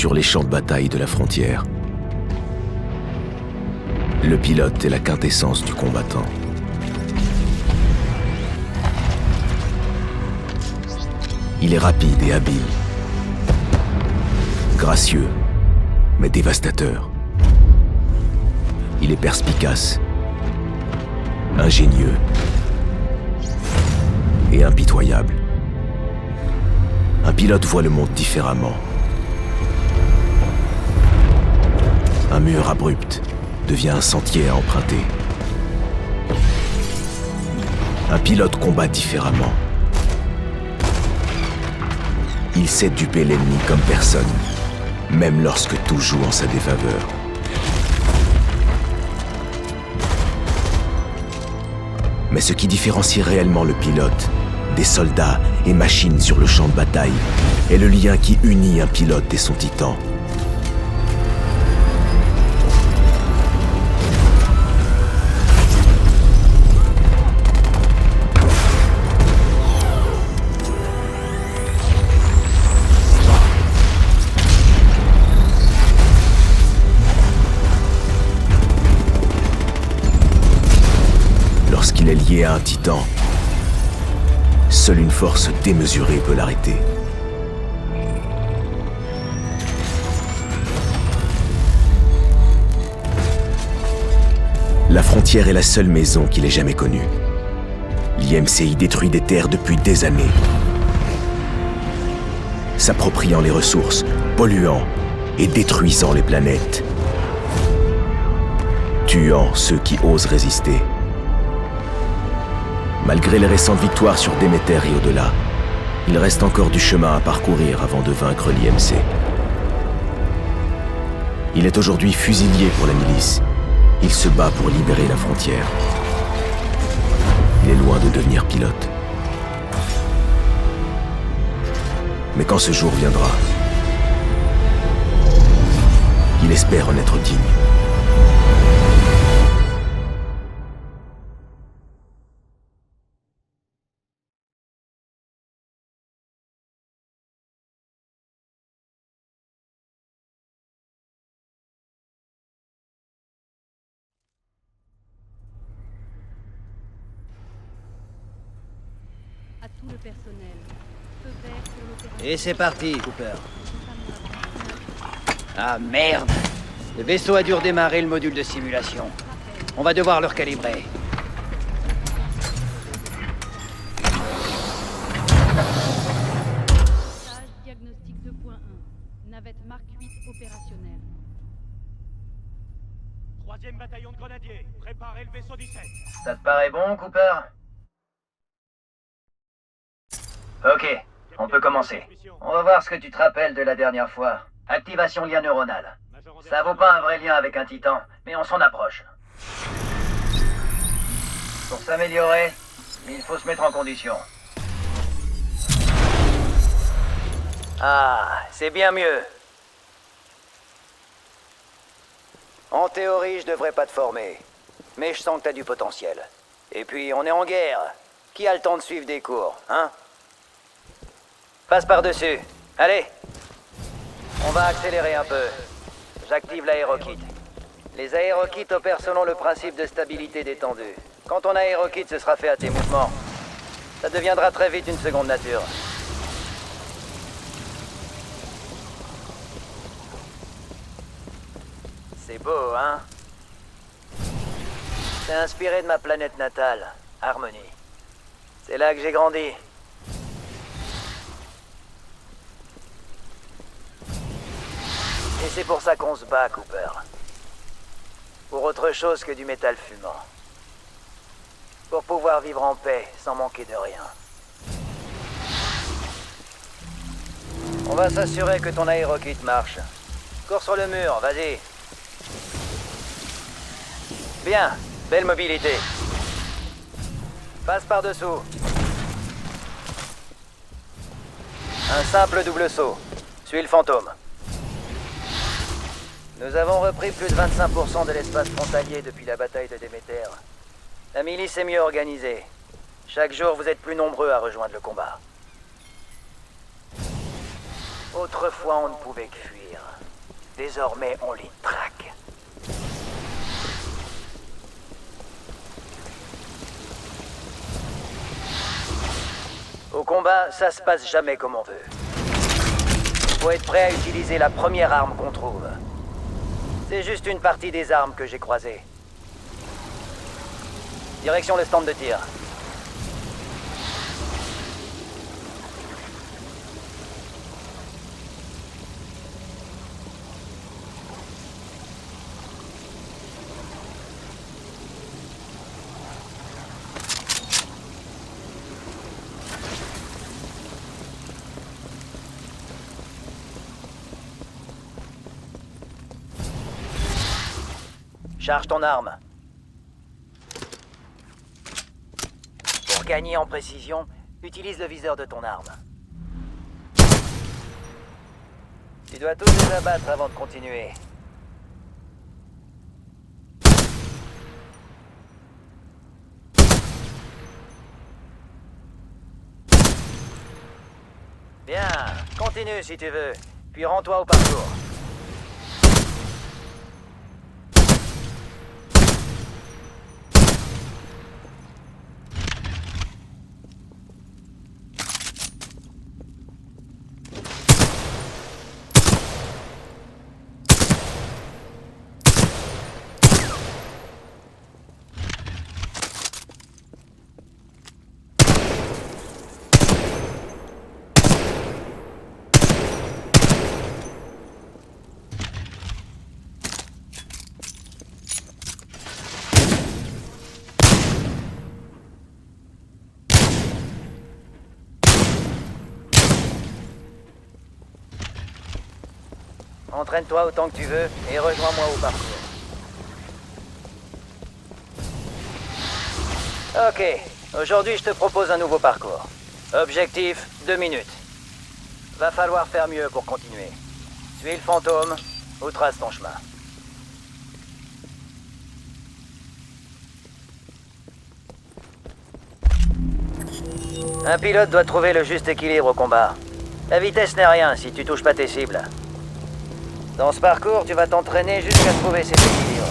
sur les champs de bataille de la frontière. Le pilote est la quintessence du combattant. Il est rapide et habile. Gracieux, mais dévastateur. Il est perspicace, ingénieux et impitoyable. Un pilote voit le monde différemment. Un mur abrupt devient un sentier à emprunter. Un pilote combat différemment. Il sait duper l'ennemi comme personne, même lorsque tout joue en sa défaveur. Mais ce qui différencie réellement le pilote des soldats et machines sur le champ de bataille est le lien qui unit un pilote et son titan. Lorsqu'il est lié à un titan, seule une force démesurée peut l'arrêter. La frontière est la seule maison qu'il ait jamais connue. L'IMC y détruit des terres depuis des années, s'appropriant les ressources, polluant et détruisant les planètes, tuant ceux qui osent résister. Malgré les récentes victoires sur Déméter et au-delà, il reste encore du chemin à parcourir avant de vaincre l'IMC. Il est aujourd'hui fusilier pour la milice. Il se bat pour libérer la frontière. Il est loin de devenir pilote. Mais quand ce jour viendra, il espère en être digne. À tout le personnel. Feu vert sur l'opération. Et c'est parti, Cooper. Ah merde! Le vaisseau a dû redémarrer le module de simulation. On va devoir le recalibrer. Stage diagnostic 2.1. Navette Mark 8 opérationnelle. 3e bataillon de grenadiers, préparez le vaisseau 17. Ça te paraît bon, Cooper? Ok, on peut commencer. On va voir ce que tu te rappelles de la dernière fois. Activation lien neuronal. Ça vaut pas un vrai lien avec un titan, mais on s'en approche. Pour s'améliorer, il faut se mettre en condition. Ah, c'est bien mieux. En théorie, je devrais pas te former. Mais je sens que t'as du potentiel. Et puis, on est en guerre. Qui a le temps de suivre des cours, hein? Passe par-dessus. Allez. On va accélérer un peu. J'active l'aérokit. Les aérokits opèrent selon le principe de stabilité détendue. Quand ton aérokit se sera fait à tes mouvements, ça deviendra très vite une seconde nature. C'est beau, hein? C'est inspiré de ma planète natale, Harmonie. C'est là que j'ai grandi. Et c'est pour ça qu'on se bat, Cooper. Pour autre chose que du métal fumant. Pour pouvoir vivre en paix, sans manquer de rien. On va s'assurer que ton aérokit marche. Cours sur le mur, vas-y. Bien, belle mobilité. Passe par-dessous. Un simple double saut. Suis le fantôme. Nous avons repris plus de 25% de l'espace frontalier depuis la bataille de Déméter. La milice est mieux organisée. Chaque jour, vous êtes plus nombreux à rejoindre le combat. Autrefois, on ne pouvait que fuir. Désormais, on les traque. Au combat, ça se passe jamais comme on veut. Faut être prêt à utiliser la première arme qu'on trouve. C'est juste une partie des armes que j'ai croisées. Direction le stand de tir. Charge ton arme. Pour gagner en précision, utilise le viseur de ton arme. Tu dois tous les abattre avant de continuer. Bien, continue si tu veux, puis rends-toi au parcours. Entraîne-toi autant que tu veux et rejoins-moi au parcours. Ok, aujourd'hui je te propose un nouveau parcours. Objectif, 2 minutes. Va falloir faire mieux pour continuer. Suis le fantôme ou trace ton chemin. Un pilote doit trouver le juste équilibre au combat. La vitesse n'est rien si tu touches pas tes cibles. Dans ce parcours, tu vas t'entraîner jusqu'à trouver cet équilibre.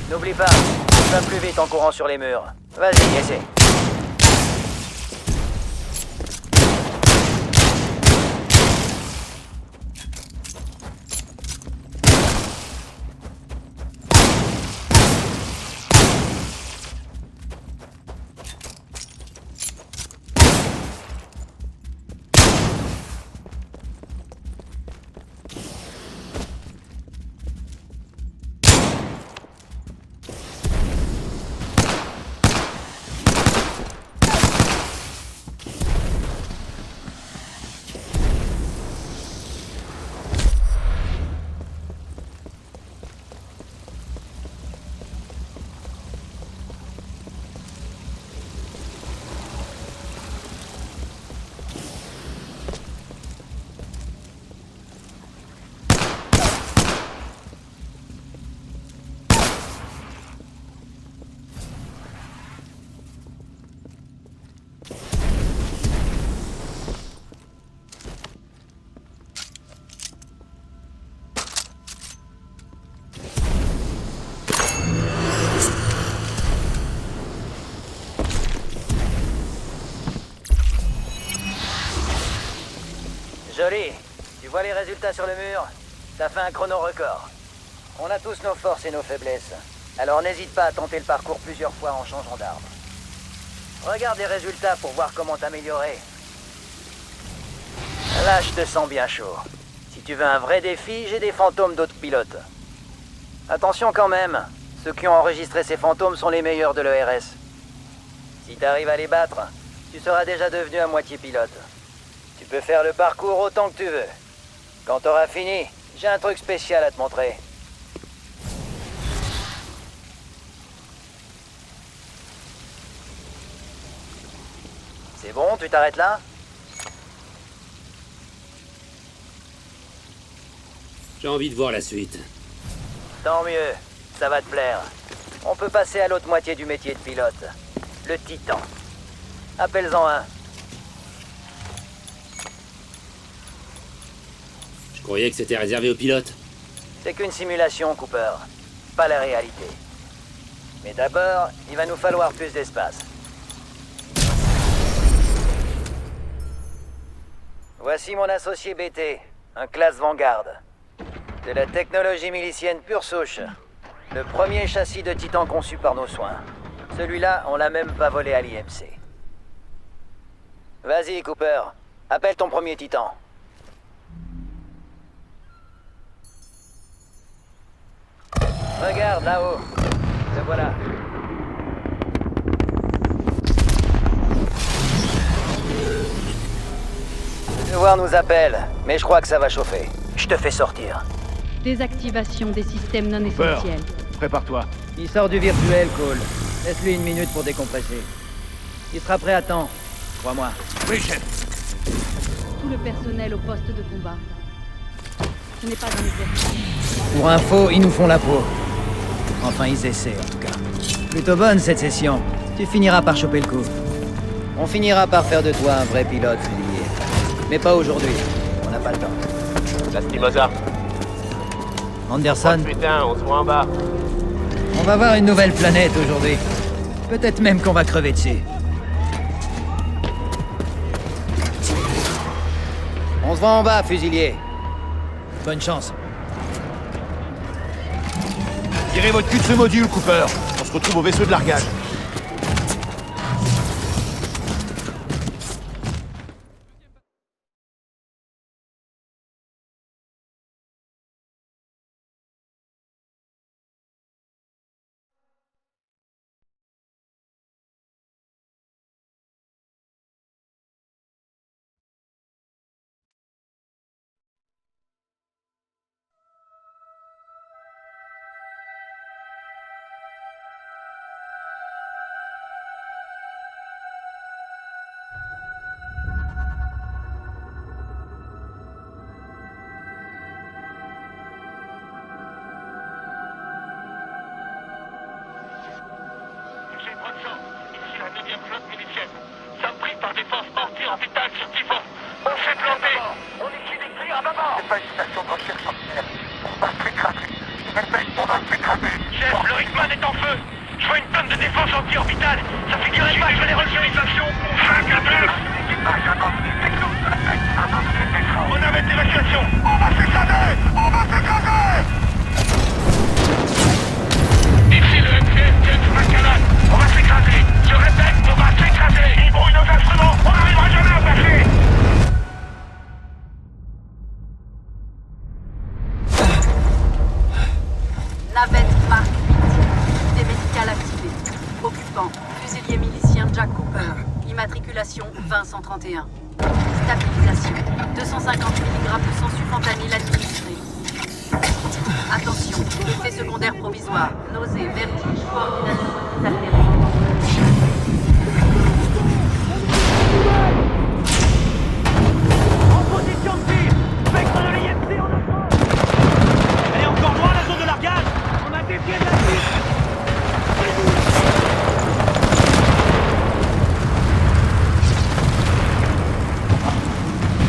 N'oublie pas, tu vas plus vite en courant sur les murs. Vas-y, essaie. Joli. Tu vois les résultats sur le mur? T'as fait un chrono record. On a tous nos forces et nos faiblesses. Alors n'hésite pas à tenter le parcours plusieurs fois en changeant d'arme. Regarde les résultats pour voir comment t'améliorer. Là, je te sens bien chaud. Si tu veux un vrai défi, j'ai des fantômes d'autres pilotes. Attention quand même. Ceux qui ont enregistré ces fantômes sont les meilleurs de l'ERS. Si t'arrives à les battre, tu seras déjà devenu à moitié pilote. Tu peux faire le parcours autant que tu veux. Quand t'auras fini, j'ai un truc spécial à te montrer. C'est bon, tu t'arrêtes là? J'ai envie de voir la suite. Tant mieux, ça va te plaire. On peut passer à l'autre moitié du métier de pilote. Le Titan. Appelle-en un. Je croyais que c'était réservé aux pilotes. C'est qu'une simulation, Cooper. Pas la réalité. Mais d'abord, il va nous falloir plus d'espace. Voici mon associé BT, un classe Vanguard. De la technologie milicienne pure souche. Le premier châssis de Titan conçu par nos soins. Celui-là, on l'a même pas volé à l'IMC. Vas-y, Cooper. Appelle ton premier Titan. Regarde, là-haut. Le voilà. Le voir nous appelle, mais je crois que ça va chauffer. Je te fais sortir. Désactivation des systèmes non essentiels. Prépare-toi. Il sort du virtuel, Cole. Laisse-lui 1 minute pour décompresser. Il sera prêt à temps, crois-moi. Oui, chef. Tout le personnel au poste de combat. Ce n'est pas un exercice. Pour info, ils nous font la peau. Enfin, ils essaient, en tout cas. Plutôt bonne, cette session. Tu finiras par choper le coup. On finira par faire de toi un vrai pilote, Fulier. Mais pas aujourd'hui. On n'a pas le temps. La Mozart. Anderson, Putain, on se voit en bas. on va voir une nouvelle planète aujourd'hui. Peut-être même qu'on va crever dessus. On se voit en bas, fusilier. Bonne chance. Tirez votre cul de ce module, Cooper. On se retrouve au vaisseau de largage. J'ai bonne chance. Ici la 9e flotte milicienne. Sommes pris par des forces anti-orbitales sur Typhon. On s'est planté. On liquide les tirs à maman. C'est pas une station de recherche ordinaire. On va se écraser. On va se écraser. Chef, le Rickman est en feu. Je vois une tonne de défense anti-orbitale. Ça figurait pas que les recherchisations. 5 à 2. On arrête l'évacuation. On va s'écraser. On va s'écraser. Ici le MCS James McCallan. On va s'écraser. Je répète, on va s'écraser. Ils brouillent nos instruments. On n'arrivera jamais à passer. Navette Mark 8. Unité médicale activée. Occupant. Fusilier milicien Jack Cooper. Immatriculation 20131. Stabilisation. 250 mg de sensu-fentanyl administré. Attention. Effet secondaire provisoire. Nausée, vertige, coordination désaltérée. En position de tir. Spectre de l'IMC en approche. Elle est encore loin la zone de largage. On a dévié de la piste.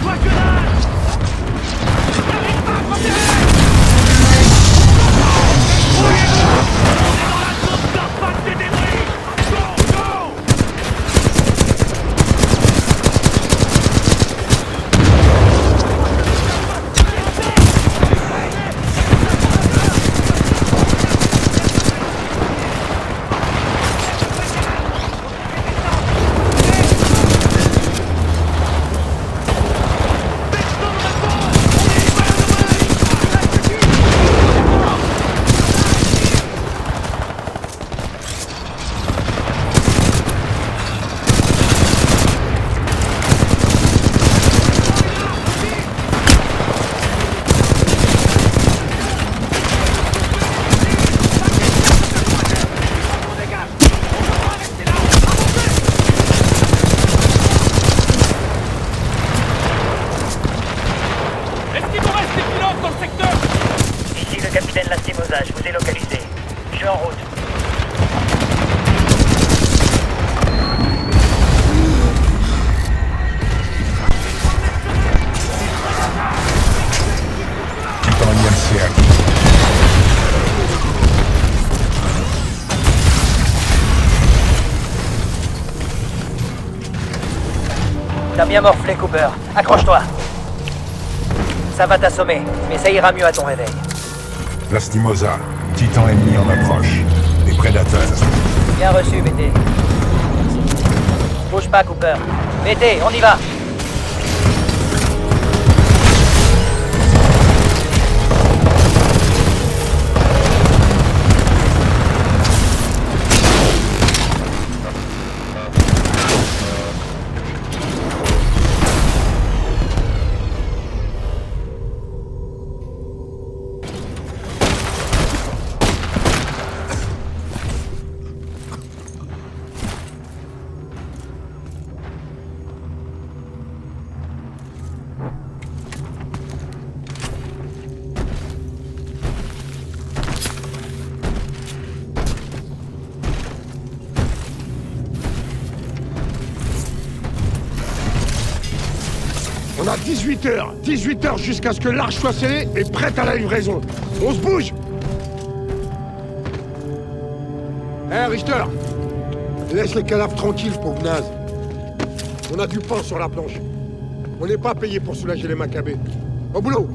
Quoi que dalle. N'arrive pas à protéger. On est dans la zone d'impact des débris. suis en route. Titan IMC actif. T'as bien morflé, Cooper. Accroche-toi. Ça va t'assommer, mais ça ira mieux à ton réveil. Lastimosa, Titan ennemi en approche. Des prédateurs. Bien reçu, BT. Bouge pas, Cooper. BT, on y va. On a 18 heures. 18 heures jusqu'à ce que l'arche soit scellée et prête à la livraison. On se bouge. Richter. Laisse les cadavres tranquilles, pauvre naze. On a du pain sur la planche. On n'est pas payé pour soulager les Maccabées. Au boulot.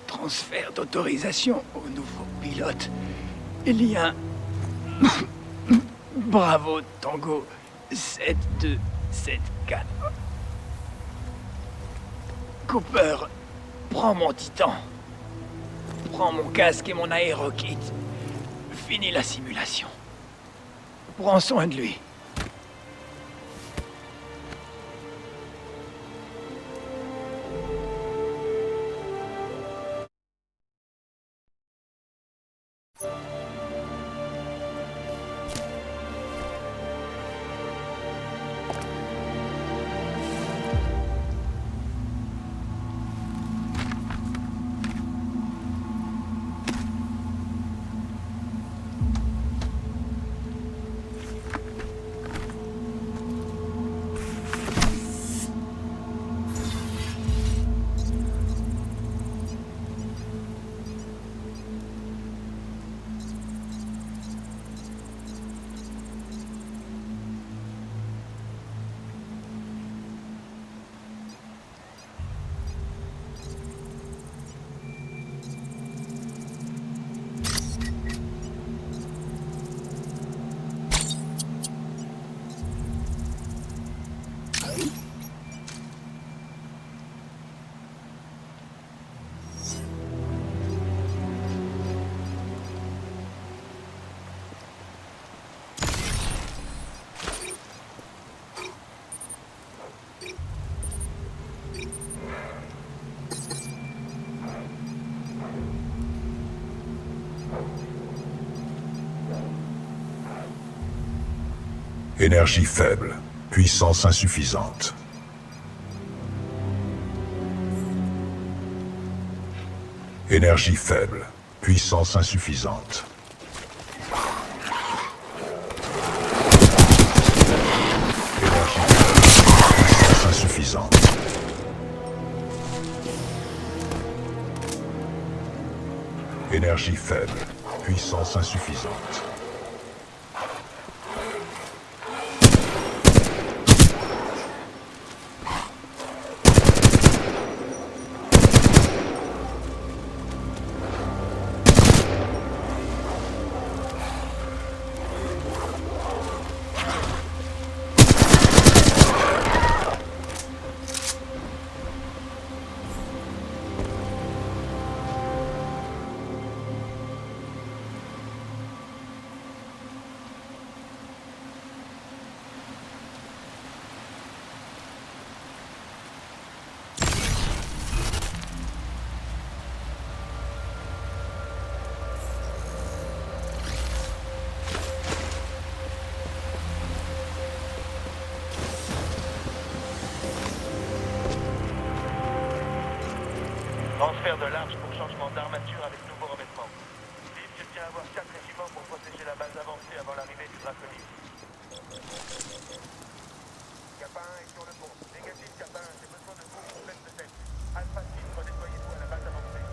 Transfert d'autorisation au nouveau pilote. Il y a... Bravo, Tango 7274. Cooper, prends mon Titan. Prends mon casque et mon aérokit. Finis la simulation. Prends soin de lui. Énergie faible, puissance insuffisante. Énergie faible, puissance insuffisante. Énergie faible. Puissance insuffisante. Transfert de large pour changement d'armature avec nouveau revêtement. Steve, je tiens à avoir 4 régiments pour protéger la base avancée avant l'arrivée du Draconis. Kappa 1 est sur le pont. Négatif, Kappa 1, j'ai besoin de vous pour pleine de tête. Alpha 6, redéployez-vous à la base avancée.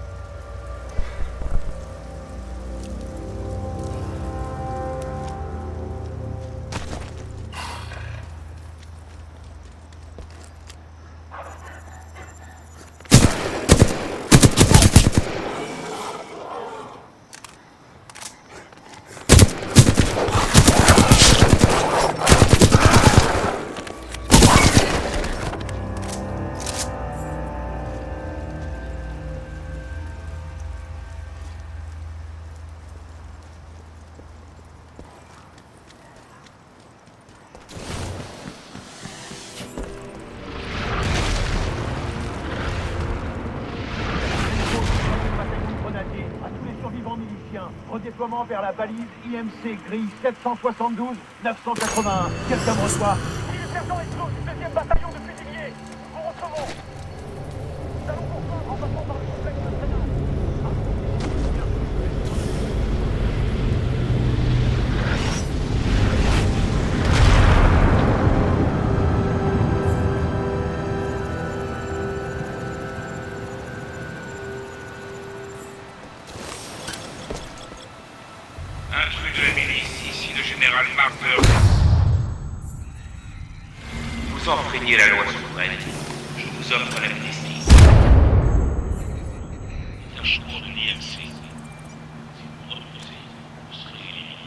Redéploiement vers la balise IMC grille 772 981. Quelqu'un me reçoit? Oui, le sergent est clos du 2e bataillon de fusiliers. Nous vous recevons. Nous allons poursuivre en passant par le complexe de Sénat. Intrus de la milice, ici le général Marder. Vous enfreignez la loi souveraine. Je vous offre l'amnistie. Détachement de l'IMC. Si vous refusez, vous serez éliminé.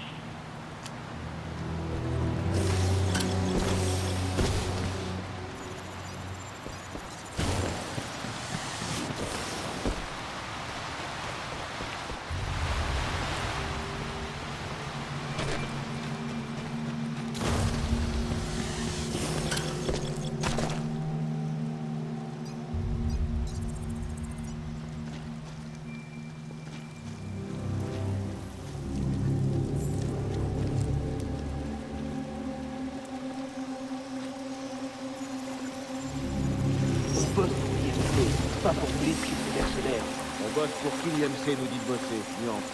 Pas pour vous les types de mercenaires. On bosse pour qui l'IMC nous dit de bosser, nuance.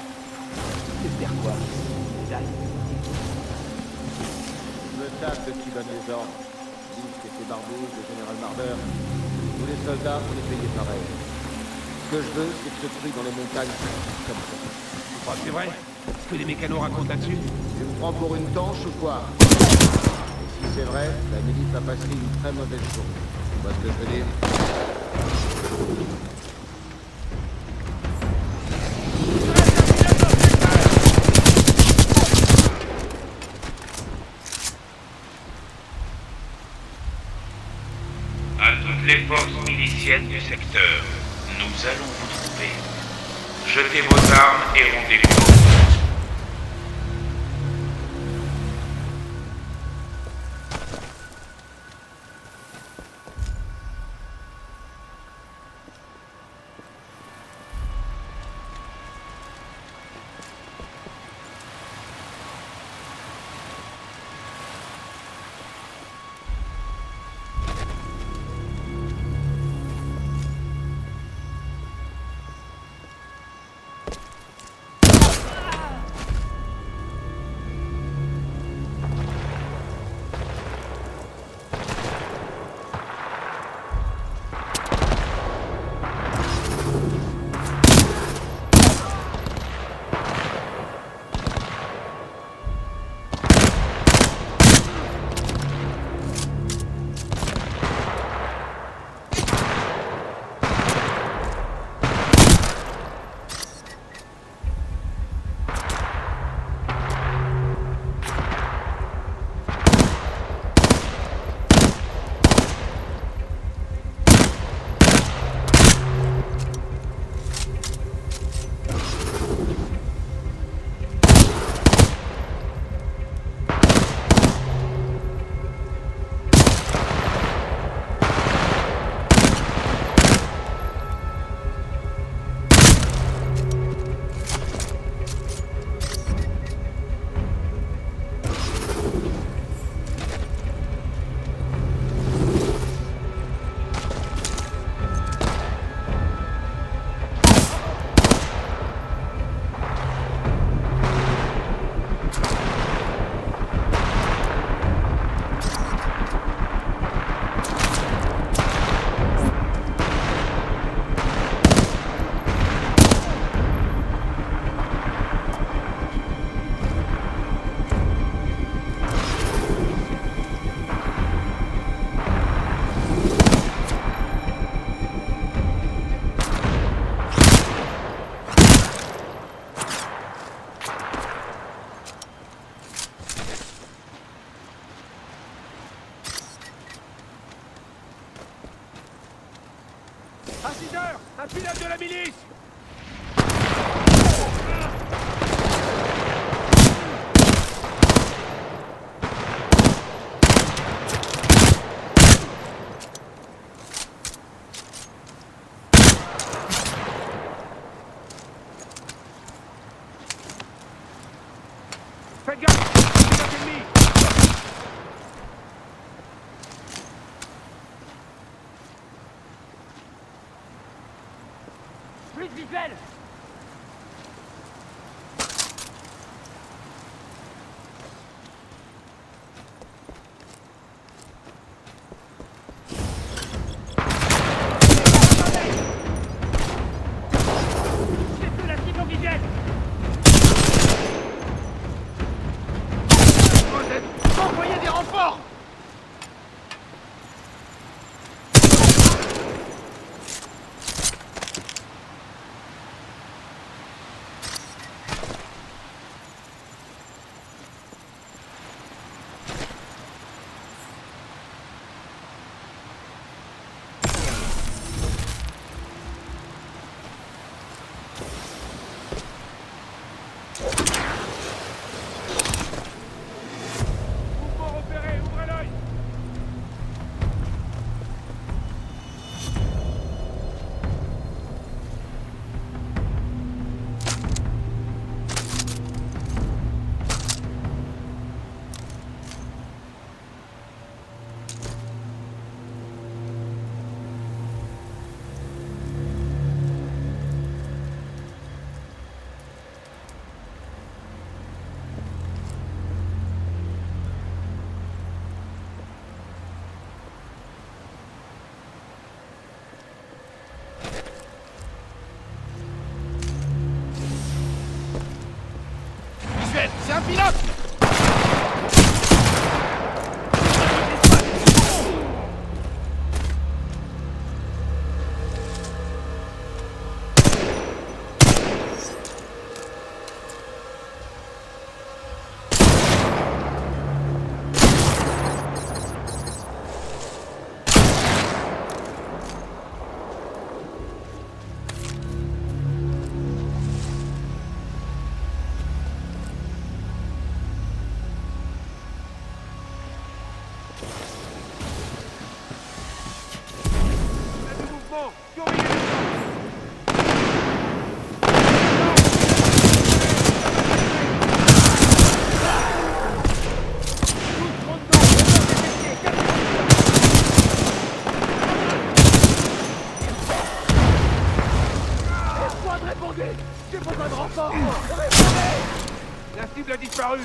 J'espère quoi? Médaille. Le taf de qui donne les ordres. Disent que c'est Barbouze, le général Marder. Nous les soldats, on est payés pareil. Ce que je veux, c'est que ce truc dans les montagnes, comme ça. Tu crois que c'est vrai? Ce que les mécanos racontent là-dessus? Tu me prends pour une tanche ou quoi? Et si c'est vrai, la milice va passer une très mauvaise journée. Tu vois ce que je veux dire? À toutes les forces miliciennes du secteur, nous allons vous trouver. Jetez vos armes et rendez-vous. franciseur! Un pilote de la milice! Faites gaffe! Pilote ennemi! Plus visuel! J'ai plus la cible visuelle! Envoyez des renforts! Mouvement repéré, ouvrez l'œil! Visuel, c'est un pilote! Du mouvement! Surveillez les gens! Escouade, répondez! J'ai besoin de renfort! Répondez! La cible a disparu!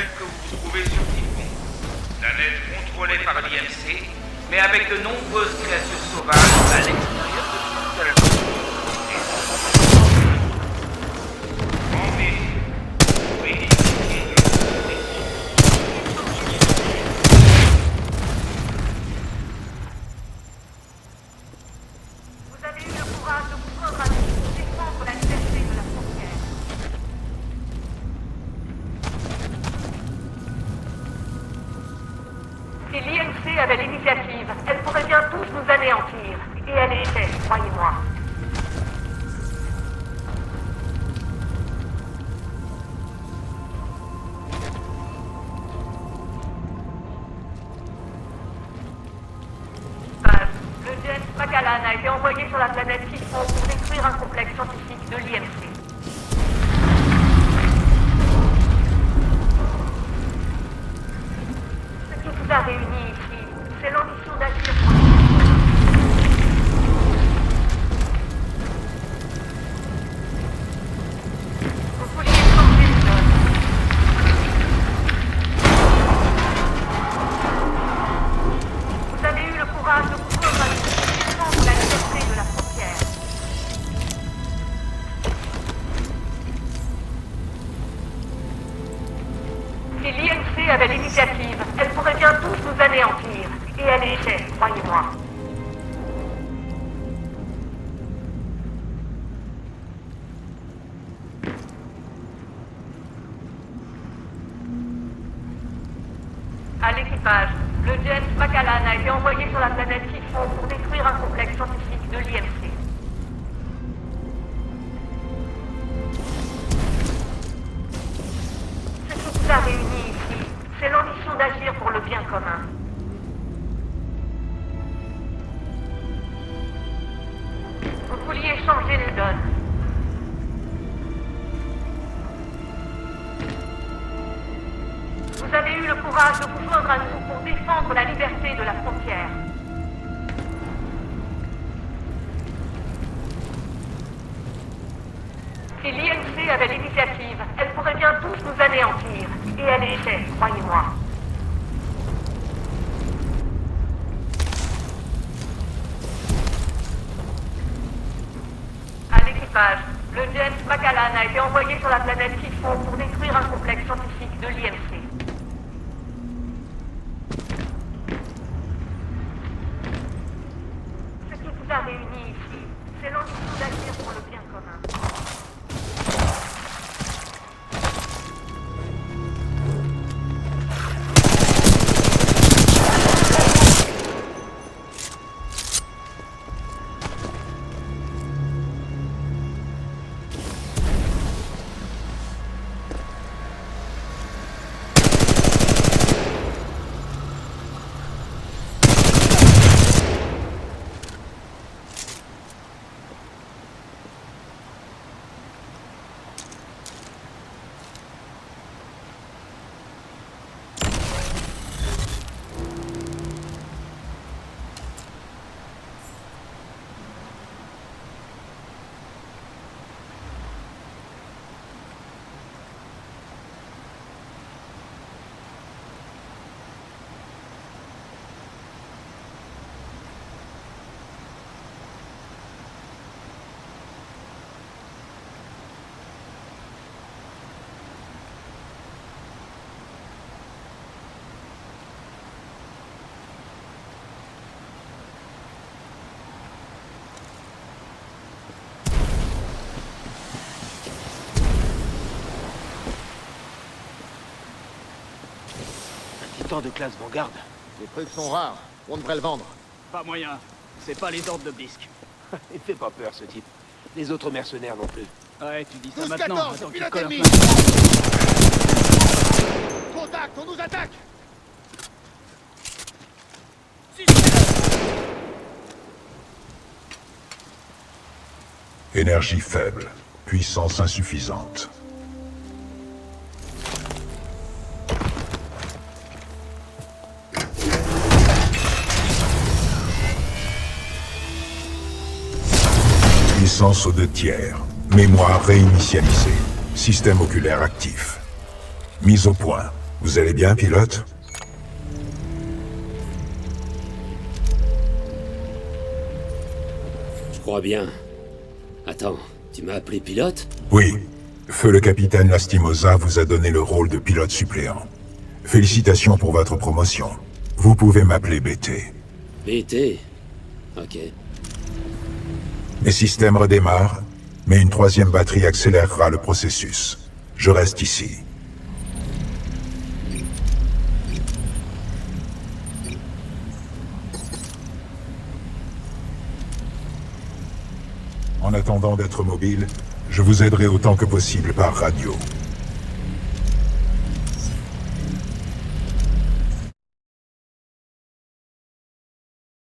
celle que vous trouvez sur Typhon. Planète contrôlée par l'IMC, mais avec de nombreuses créatures sauvages à l'extérieur de toute la zone. Vous avez eu le courage de vous joindre à nous pour défendre la liberté de la frontière. Si l'IMC avait l'initiative, elle pourrait bien tous nous anéantir. Et elle y était, croyez-moi. Le James Macallan a été envoyé sur la planète Typhon pour détruire un complexe scientifique de l'IMC. Ce qui vous a réunis ici, c'est l'ambition d'agir pour le Vous vouliez changer le monde. Vous avez eu le courage de vous joindre à nous pour défendre la liberté de la frontière. Si l'IMC avait l'initiative, elle pourrait bien tous nous anéantir. Et elle y était, croyez-moi. À l'équipage, le James Macallan a été envoyé sur la planète Typhon pour détruire un complexe scientifique de l'IMC. Ce qui vous a réunis ici, c'est l'ambition d'agir pour le bien commun. Vous vouliez changer les donnes. Vous avez eu le courage de vous joindre à nous pour défendre la liberté de la frontière. Si l'IMC avait l'initiative, elle pourrait bien tous nous anéantir. Et elle y était, croyez-moi. À l'équipage, le James Macallan a été envoyé sur la planète Typhon pour détruire un complexe scientifique de l'IMC. Ce qui vous a réunis ici, c'est l'ambition d'agir pour le bien commun. De classe Vanguard. Les trucs sont rares. On devrait le vendre. Pas moyen. C'est pas les ordres de Blisk. Il fait pas peur, ce type. Les autres mercenaires non plus. Ouais, tu dis ça maintenant. Attends qu'il colle un peu. Contact, on nous attaque! Énergie faible. Puissance insuffisante. Puissance aux 2 tiers. Mémoire réinitialisée. Système oculaire actif. Mise au point. Vous allez bien, pilote? Je crois bien. Attends, tu m'as appelé pilote? Oui. Feu le capitaine Lastimosa vous a donné le rôle de pilote suppléant. Félicitations pour votre promotion. Vous pouvez m'appeler BT. BT? Ok. Mes systèmes redémarrent, mais une troisième batterie accélérera le processus. Je reste ici. En attendant d'être mobile, je vous aiderai autant que possible par radio.